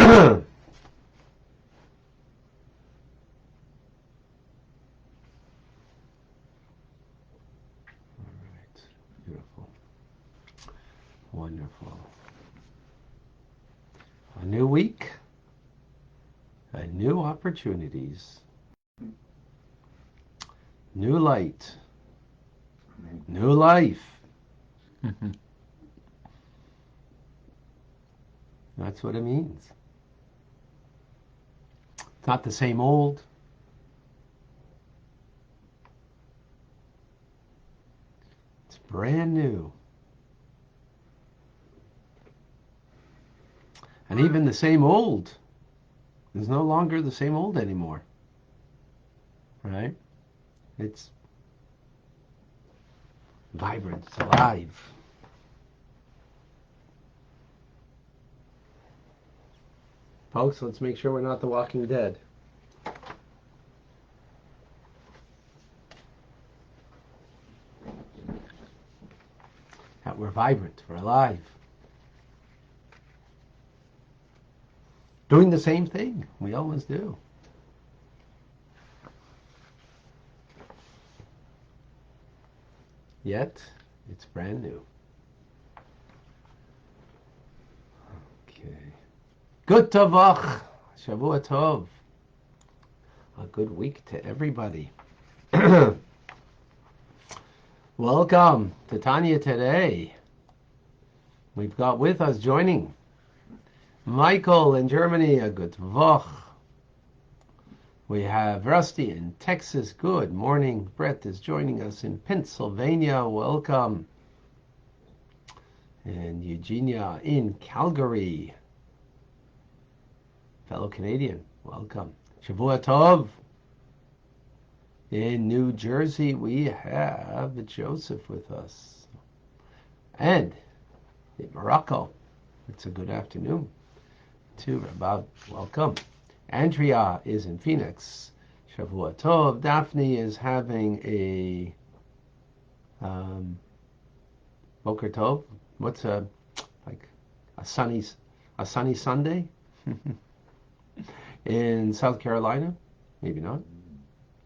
Beautiful. Wonderful. A new week, new opportunities, new light, new life. That's what it means. It's not the same old. It's brand new. And even the same old is no longer the same old anymore. Right? It's vibrant, it's alive. Folks, let's make sure we're not the Walking Dead. That we're vibrant, we're alive. Doing the same thing we always do. Yet, it's brand new. Okay. Good Tavach. Shavua Tov. A good week to everybody. Welcome to Tanya today. We've got with us joining Michael in Germany, a good Tavach. We have Rusty in Texas. Good morning. Brett is joining us in Pennsylvania. Welcome. And Eugenia in Calgary. Fellow Canadian, welcome. Shavua Tov. In New Jersey, we have Joseph with us. And in Morocco, it's a good afternoon to Rabbi. Welcome. Andrea is in Phoenix. Shavua Tov. Daphne is having a Boker Tov. What's a sunny Sunday in South Carolina? Maybe not.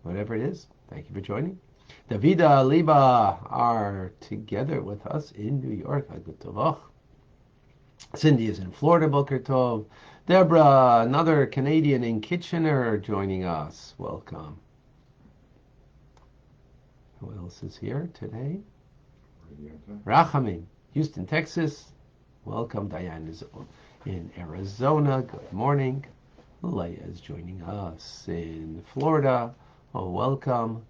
Whatever it is. Thank you for joining. Davida, Liba are together with us in New York. Good Tov. Cindy is in Florida. Boker Tov. Deborah, another Canadian in Kitchener, joining us. Welcome. Who else is here today? Rachamim, Houston, Texas. Welcome. Diane is in Arizona. Good morning. Leah is joining us in Florida. Oh, welcome.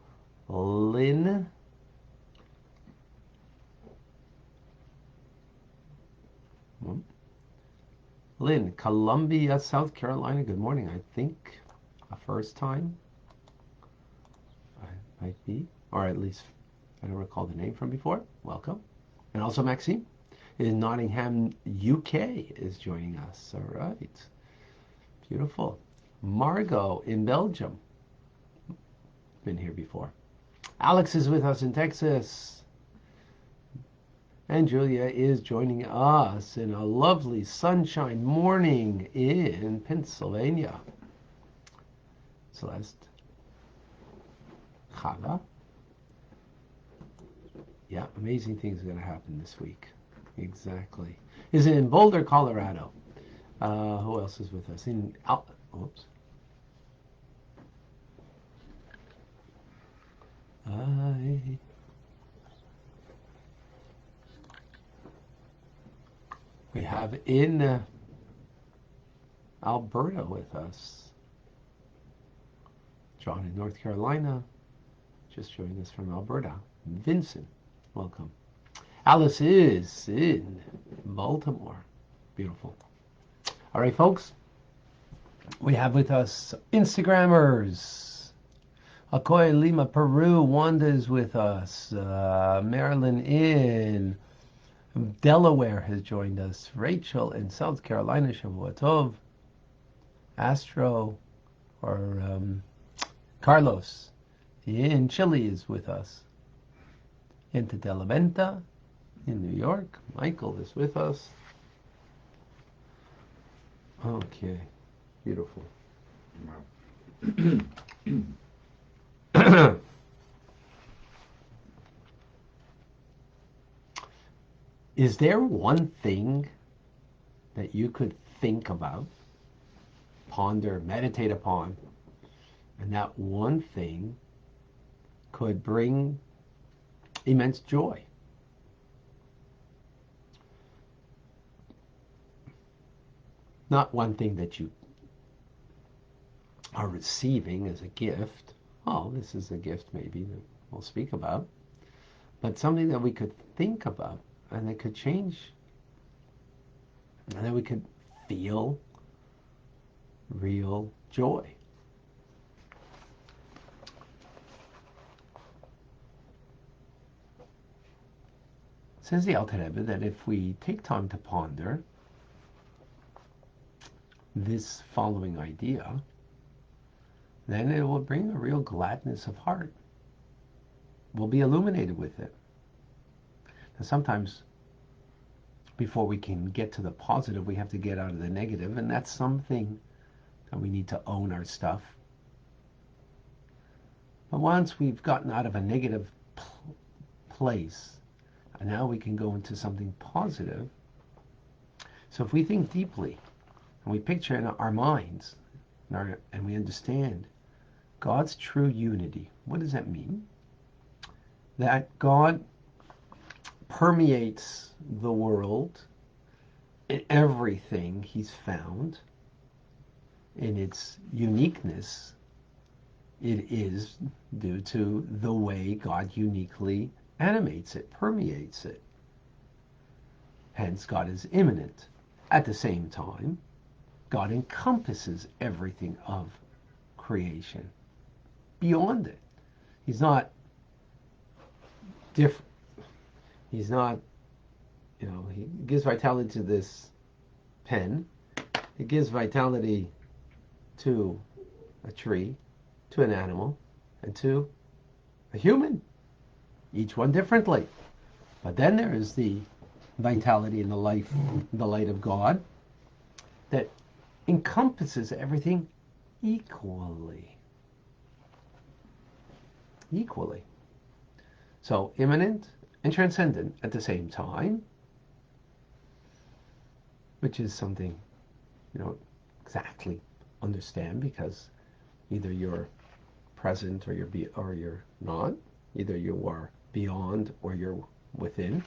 Lynn. Lynn, Columbia, South Carolina. Good morning. I think a first time. I might be, or at least I don't recall the name from before. Welcome. And also Maxime in Nottingham, UK is joining us. All right. Beautiful. Margot in Belgium. Been here before. Alex is with us in Texas. And Julia is joining us in a lovely sunshine morning in Pennsylvania. Celeste. Chava. Yeah, amazing things are going to happen this week. Exactly. Is in Boulder, Colorado. Who else is with us? Oops. We have in Alberta with us John in North Carolina, just joining us from Alberta. Vincent, welcome. Alice is in Baltimore. Beautiful. All right, folks. We have with us Instagrammers. Akoy Lima, Peru. Wanda is with us. Marilyn in Delaware has joined us. Rachel in South Carolina. Shavua Tov. Astro or Carlos in Chile is with us. Into De La Venta in New York. Michael is with us. Okay, beautiful. Is there one thing that you could think about, ponder, meditate upon, and that one thing could bring immense joy? Not one thing that you are receiving as a gift. Oh, this is a gift maybe that we'll speak about. But something that we could think about and that could change, and that we could feel real joy. Says the Alter Rebbe that if we take time to ponder this following idea, then it will bring a real gladness of heart. We'll be illuminated with it. Now, sometimes before we can get to the positive, we have to get out of the negative, and that's something that we need to own our stuff. But once we've gotten out of a negative place, and now we can go into something positive. So if we think deeply, and we picture in our minds, and we understand God's true unity, what does that mean? That God permeates the world in everything he's found. In its uniqueness, it is due to the way God uniquely animates it, permeates it. Hence, God is immanent. At the same time, God encompasses everything of creation, beyond it. He's not different. He's not, he gives vitality to this pen. He gives vitality to a tree, to an animal, and to a human. Each one differently. But then there is the vitality and the life, the light of God that encompasses everything equally. Equally. So immanent and transcendent at the same time, which is something you don't exactly understand, because either you're present or you're not. Either you are beyond or you're within.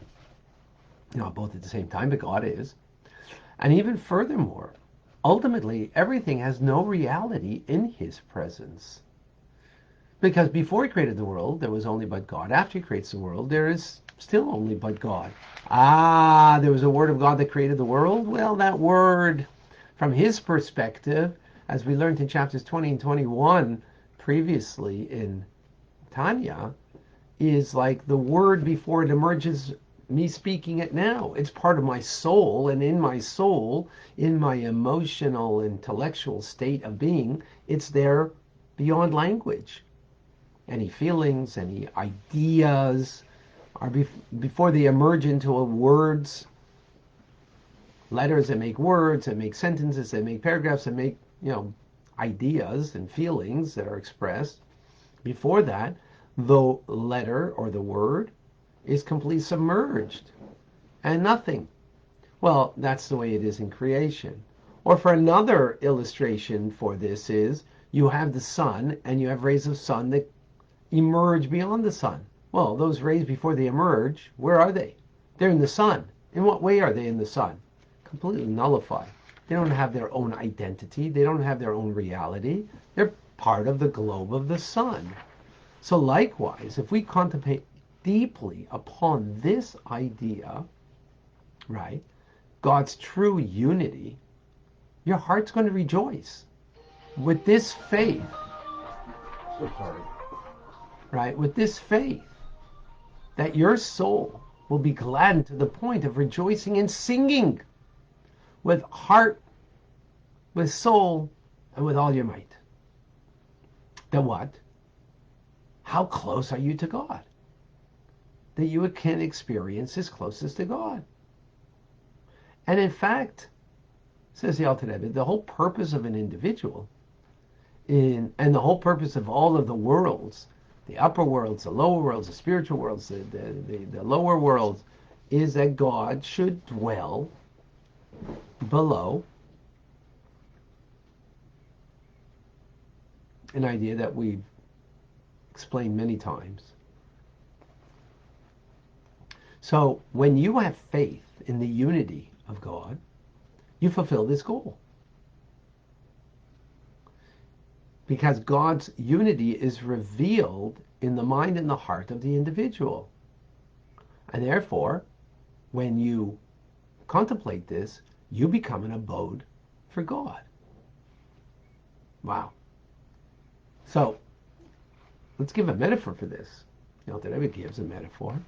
Not both at the same time, but God is. And even furthermore, ultimately, everything has no reality in his presence. Because before he created the world, there was only but God. After he creates the world, there is still only but God. There was a word of God that created the world. Well, that word, from his perspective, as we learned in chapters 20 and 21 previously in Tanya, is like the word before it emerges, me speaking it now. It's part of my soul, and in my soul, in my emotional, intellectual state of being, it's there beyond language. Any feelings, any ideas, are before they emerge into words, letters that make words, that make sentences, that make paragraphs, that make, ideas and feelings that are expressed. Before that, the letter or the word is completely submerged and nothing. Well, that's the way it is in creation. Or for another illustration for this is, you have the sun and you have rays of sun that emerge beyond the sun. Well, those rays, before they emerge, where are they? They're in the sun. In what way are they in the sun? Completely nullified. They don't have their own identity. They don't have their own reality. They're part of the globe of the sun. So likewise, if we contemplate deeply upon this idea, right, God's true unity, your heart's going to rejoice. With this faith, right, with this faith, that your soul will be gladdened to the point of rejoicing and singing with heart, with soul, and with all your might. Then what? How close are you to God? That you can experience His closest to God. And in fact, Says the Alter Rebbe, the whole purpose of an individual and the whole purpose of all of the worlds, the upper worlds, the lower worlds, the spiritual worlds, the lower worlds, is that God should dwell below. An idea that we've explained many times. So when you have faith in the unity of God, you fulfill this goal. Because God's unity is revealed in the mind and the heart of the individual. And therefore, when you contemplate this, you become an abode for God. Wow. So, let's give a metaphor for this. You know, that Rebbe gives a metaphor.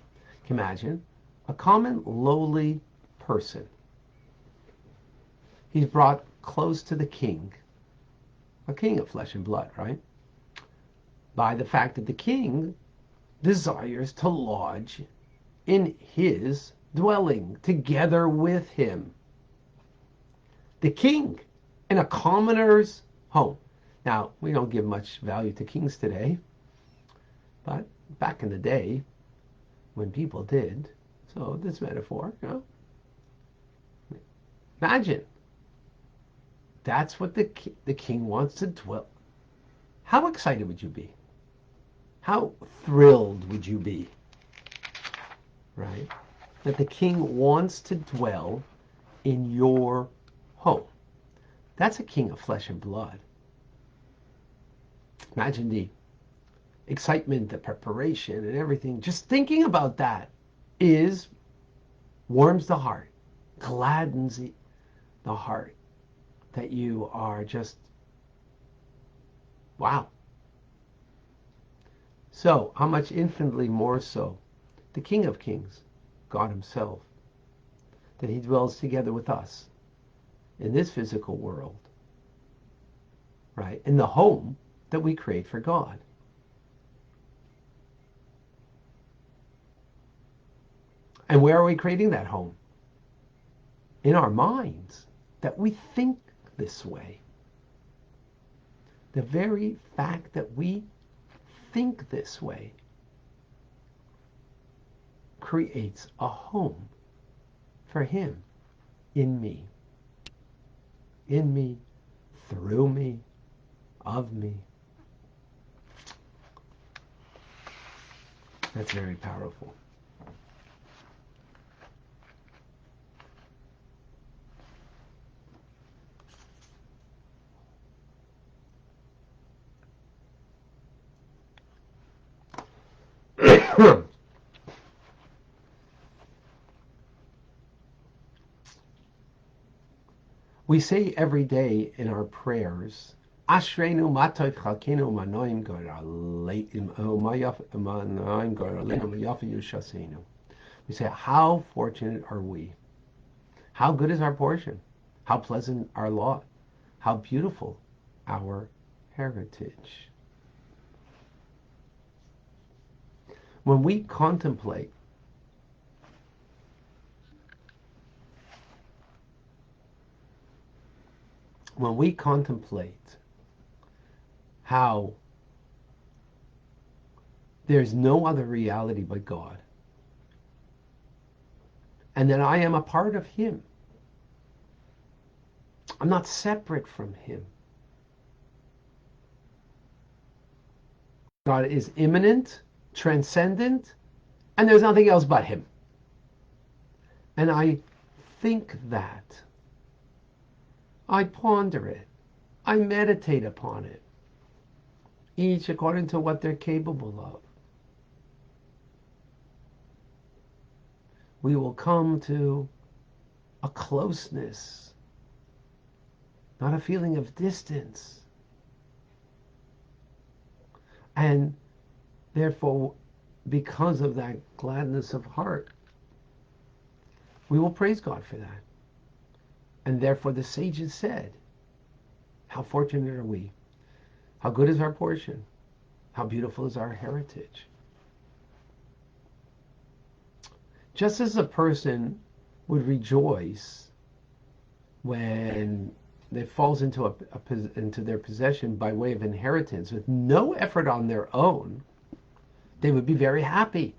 Imagine a common, lowly person. He's brought close to the king, a king of flesh and blood, right? By the fact that the king desires to lodge in his dwelling together with him. The king in a commoner's home. Now, we don't give much value to kings today, but back in the day, when people did, so this metaphor, you know, imagine, that's what the king wants to dwell. How excited would you be? How thrilled would you be, right? That the king wants to dwell in your home. That's a king of flesh and blood. Imagine the excitement, the preparation, and everything. Just thinking about that warms the heart, gladdens the heart, that you are just, wow. So, how much infinitely more so, the King of Kings, God himself, that he dwells together with us in this physical world, right? In the home that we create for God. And where are we creating that home? In our minds, that we think this way. The very fact that we think this way creates a home for him in me, through me, of me. That's very powerful. We say every day in our prayers, Ashreinu matov chalkenu manoim goraleinu. We say, how fortunate are we? How good is our portion? How pleasant our lot? How beautiful our heritage. When we contemplate how there's no other reality but God, and that I am a part of him, I'm not separate from him. God is immanent, transcendent, and there's nothing else but him. And I think that. I ponder it. I meditate upon it. Each according to what they're capable of. We will come to a closeness, not a feeling of distance. And therefore, because of that gladness of heart, we will praise God for that. And therefore the sages said, how fortunate are we? How good is our portion? How beautiful is our heritage? Just as a person would rejoice when it falls into into their possession by way of inheritance with no effort on their own, they would be very happy.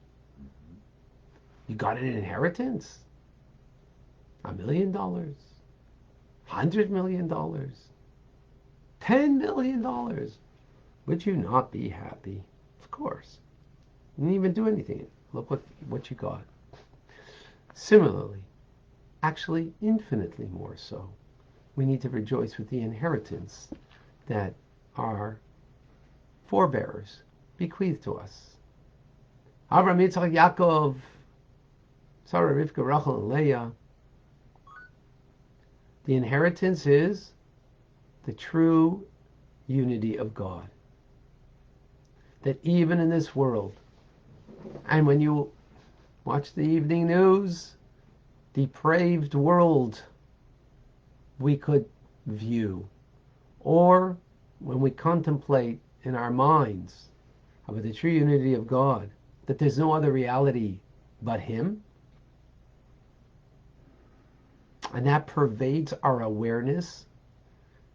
You got an inheritance? $1 million, $100 million, $10 million. Would you not be happy? Of course. You didn't even do anything. Look what you got. Similarly, actually infinitely more so, we need to rejoice with the inheritance that our forebears bequeathed to us. Abraham, Yitzchak, Yaakov, Sarah, Rivka, Rachel, and Leah. The inheritance is the true unity of God. That even in this world, and when you watch the evening news, depraved world we could view, or when we contemplate in our minds about the true unity of God, that there's no other reality but Him, and that pervades our awareness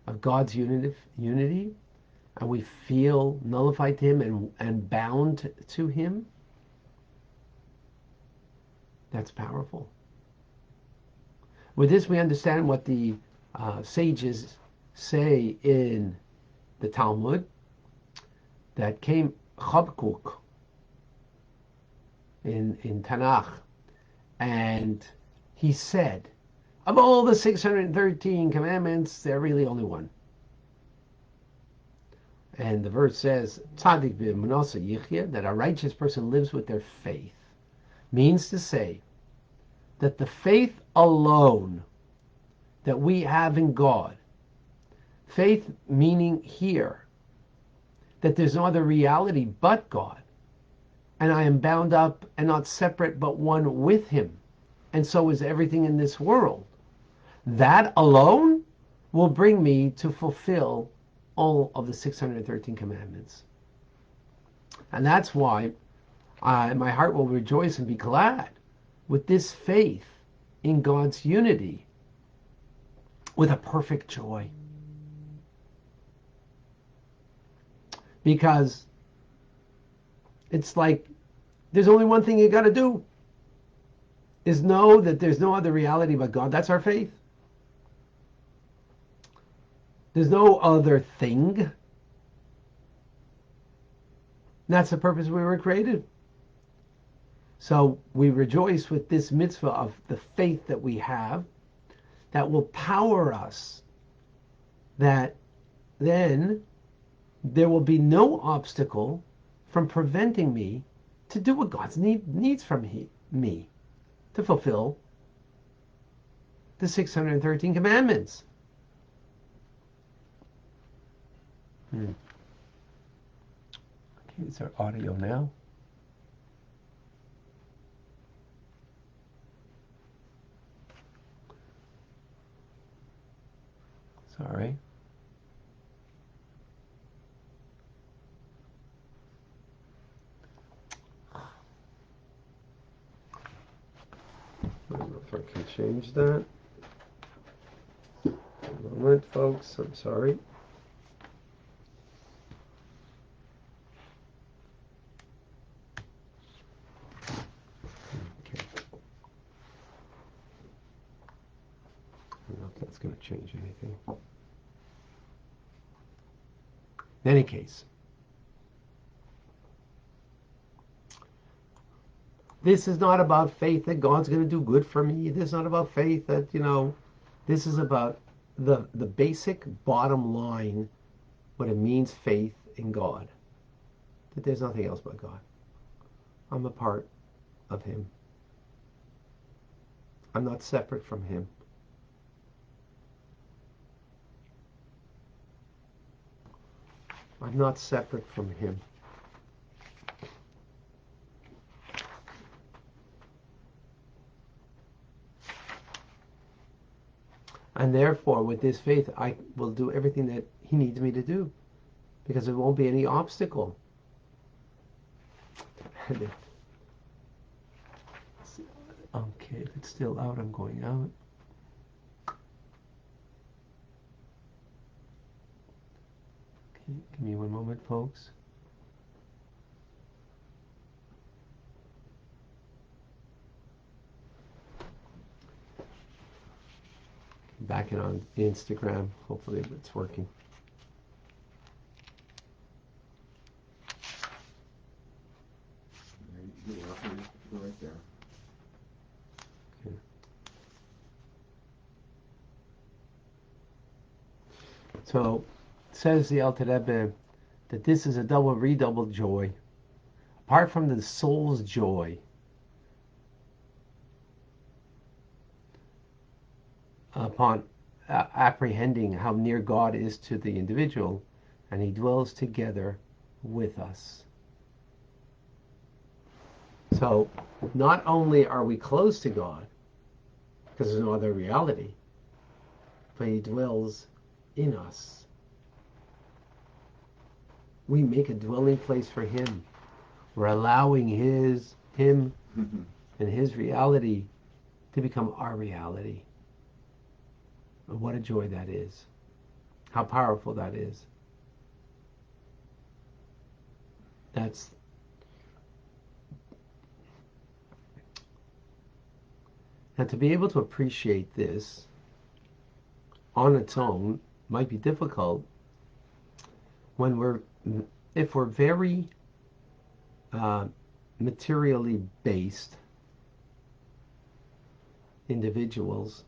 of God's unity, and we feel nullified to Him and bound to Him, that's powerful. With this, we understand what the sages say in the Talmud, that came Chabkuk in Tanakh, and he said, of all the 613 commandments, there really only one. And the verse says, Tzadik b'emunasa yichya, that a righteous person lives with their faith, means to say that the faith alone that we have in God, faith meaning here that there's no other reality but God, and I am bound up and not separate but one with Him, and so is everything in this world. That alone will bring me to fulfill all of the 613 commandments. And that's why my heart will rejoice and be glad with this faith in God's unity, with a perfect joy. Because it's like there's only one thing you got to do, is know that there's no other reality but God. That's our faith. There's no other thing. That's the purpose we were created. So we rejoice with this mitzvah of the faith that we have, that will power us, that then there will be no obstacle from preventing me to do what God needs from me to fulfill the 613 commandments. Okay, is there audio now? Sorry. I don't know if I can change that. A moment, folks. I'm sorry. Okay. I don't know if that's going to change anything. In any case, this is not about faith that God's going to do good for me. This is not about faith that, this is about the basic bottom line, what it means, faith in God. That there's nothing else but God. I'm a part of Him. I'm not separate from Him. I'm not separate from Him. And therefore, with this faith, I will do everything that He needs me to do, because there won't be any obstacle. Okay, if it's still out, I'm going out. Give me one moment, folks. Back it on Instagram. Hopefully it's working. Right there. Okay. So, says the Alter Rebbe that this is a double, redoubled joy. Apart from the soul's joy upon apprehending how near God is to the individual, and He dwells together with us. So, not only are we close to God, because there's no other reality, but He dwells in us. We make a dwelling place for Him. We're allowing Him and His reality to become our reality. And what a joy that is. How powerful that is. Now, to be able to appreciate this on its own might be difficult if we're very materially based individuals,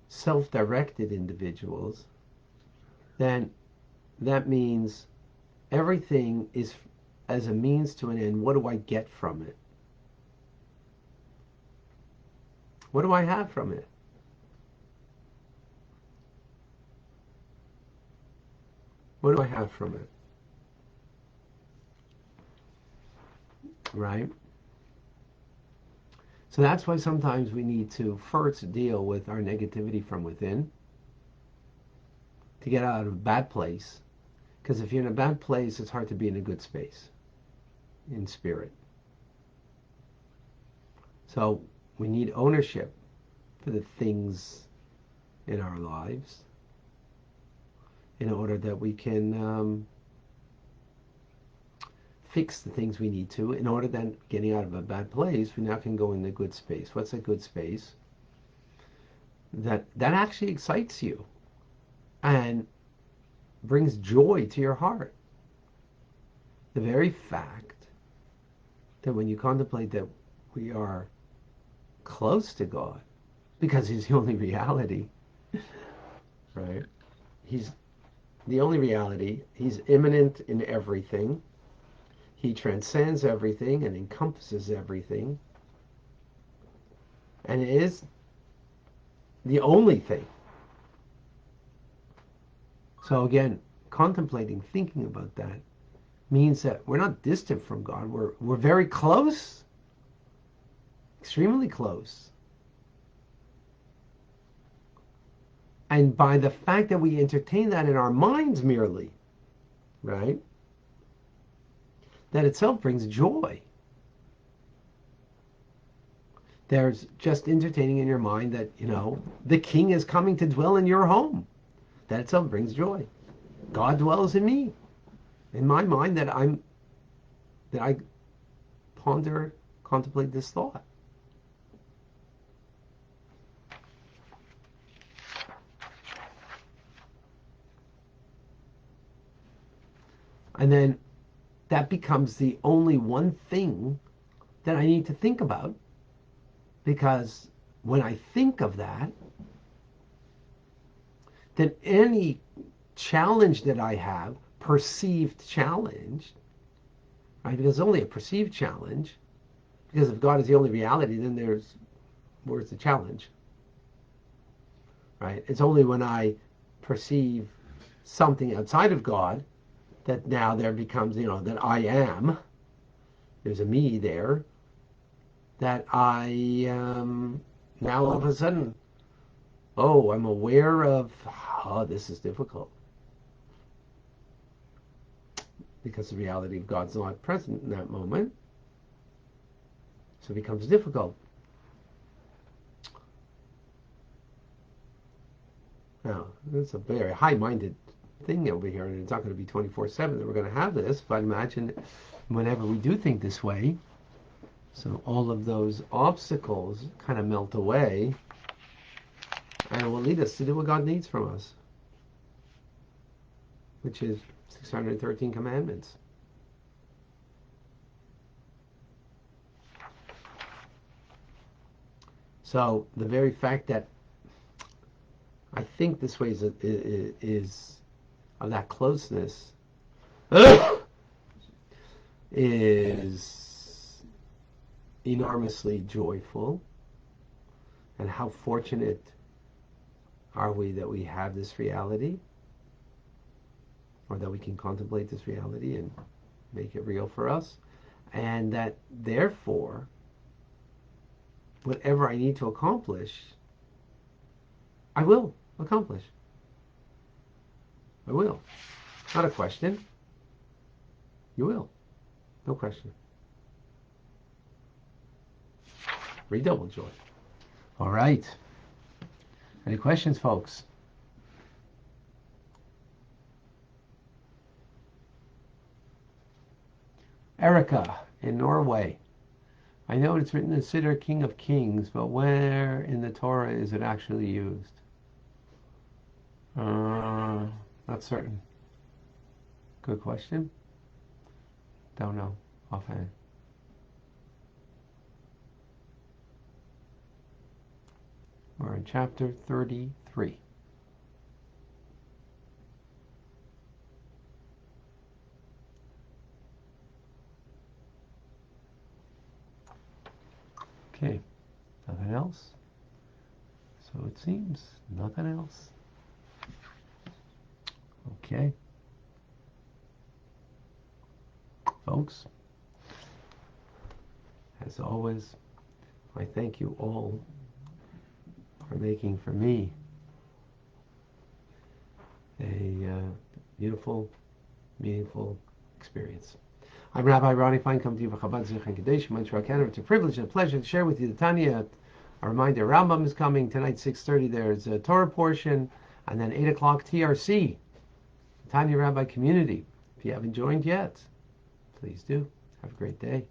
self-directed individuals, then that means everything is as a means to an end. What do I get from it? What do I have from it? What do I have from it? Right? So that's why sometimes we need to first deal with our negativity from within to get out of a bad place. Because if you're in a bad place, it's hard to be in a good space in spirit. So we need ownership for the things in our lives in order that we can fix the things we need to. In order then getting out of a bad place, we now can go in the good space. What's a good space? That actually excites you and brings joy to your heart. The very fact that when you contemplate that we are close to God, because He's the only reality, right? He's the only reality. He's immanent in everything. He transcends everything and encompasses everything. And it is the only thing. So again, contemplating, thinking about that means that we're not distant from God. We're very close, extremely close. And by the fact that we entertain that in our minds merely, right, that itself brings joy. There's just entertaining in your mind that, the King is coming to dwell in your home. That itself brings joy. God dwells in me. In my mind that I contemplate this thought. And then that becomes the only one thing that I need to think about, because when I think of that, then any challenge that I have, perceived challenge, right? Because it's only a perceived challenge, because if God is the only reality, then where's the challenge, right? It's only when I perceive something outside of God that now there becomes, that I am, there's a me there, that I now all of a sudden, I'm aware of, this is difficult. Because the reality of God's not present in that moment. So it becomes difficult. Now, it's a very high-minded thing over here, and it's not going to be 24/7 that we're going to have this, but imagine whenever we do think this way, so all of those obstacles kind of melt away and will lead us to do what God needs from us, which is 613 commandments. So the very fact that I think this way is of that closeness is enormously joyful. And how fortunate are we that we have this reality, or that we can contemplate this reality and make it real for us, and that therefore whatever I need to accomplish, I will accomplish. I will. Not a question. You will. No question. Redouble joy. All right. Any questions, folks? Erica in Norway. I know it's written in Siddur, King of Kings, but where in the Torah is it actually used? Not certain. Good question. Don't know offhand. We're in chapter 33. Okay, nothing else? So it seems nothing else. Okay. Folks, as always, I thank you all for making for me a beautiful, meaningful experience. I'm Rabbi Ronnie Fine, come to you for Chabad Zich and Kadesh, Montreal, Canada. It's a privilege and a pleasure to share with you the Tanya. A reminder, Rambam is coming tonight, 6:30. There's a Torah portion, and then 8 o'clock TRC, Tanya Rabbi Community. If you haven't joined yet, please do. Have a great day.